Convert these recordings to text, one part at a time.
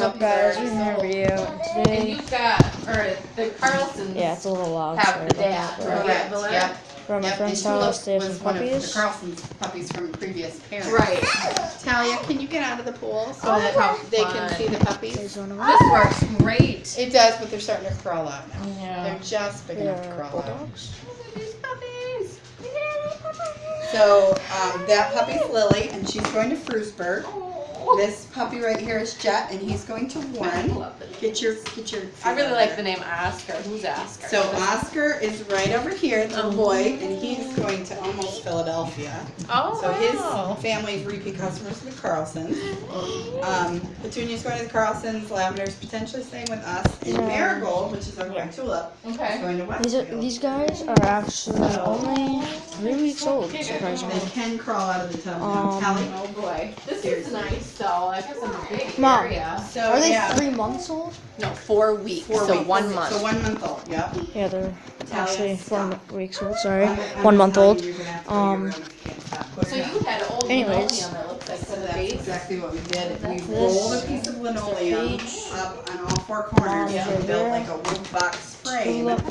What's up, guys? We're in a video And today. you've got, or the Carlsons Yeah, it's a little loud. have Sorry the about dad, that, right? but Yep. We're at my friend's house. They have some one of the puppies. Carlson's puppies from previous parents. Right. Talia, can you get out of the pool so Oh, that how they fun. can see the puppies? There's one of them. This works great. It does, but they're starting to crawl out now. Yeah. They're just big enough to They're crawl out. bulldogs. These puppies. So that puppy's Lily, and she's going to Frewsburg. This puppy right here is Jet, and he's going to Warren. Get your. I really like the name Oscar. Who's Oscar? So Oscar is right over here, the little boy, and he's going to almost Philadelphia. Oh, So wow. his family's repeat customers for the Carlsons. Petunia's going to the Carlsons. Lavender's potentially staying with us. And Yeah. Marigold, which is our white tulip, is Okay. going to Westfield. These guys are actually only 3 weeks old, They surprisingly. can crawl out of the tub now. Tally. Oh boy. This is nice though. I guess I'm a big Mom. area. So Are they yeah, 3 months old? No, 4 weeks. 4 so weeks. 1 month. So 1 month old. Yep. Yeah, they're Talia, actually 4 stop. weeks old. Sorry, I'm 1 month telling old. you, you're gonna have to go to your room if you can't stop. Put So it down. you had old Anyways. linoleum that looks like So for the that's base. exactly what we did. We This rolled a piece of linoleum beach. up on all 4 corners Mom's and right built there. like a wood box frame, Tulip.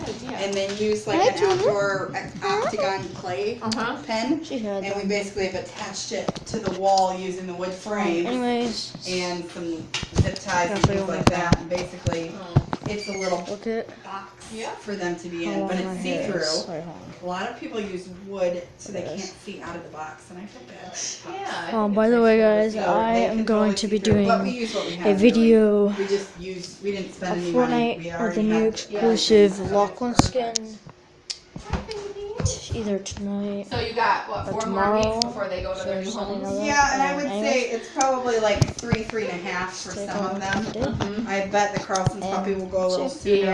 and then used like Hi, an Tulip. outdoor octagon clay Uh-huh. pen, She had and we them. basically have attached it to the wall using the wood frame Anyways, and some zip ties and Actually, things one like like that. And basically, it's a little look at box Yeah. for them to be how in, long but my it's hair is. see-through. Sorry, hold A lot of people use wood so they Yes. can't see out of the box, and I feel bad. Yeah. on. By the way, guys, So I they am can going totally to see be through, doing but we use what we a have, video really. We didn't spend of any money. Fortnite We with already the new had- exclusive Lachlan skin. Either tonight. So you got what, Or 4 more tomorrow. weeks before they go to their new So something homes? like Yeah, and I would Anyways. say it's probably like 3.5 for Stay some of them. tuned. I bet the Carlson's And puppy will go a little see sooner.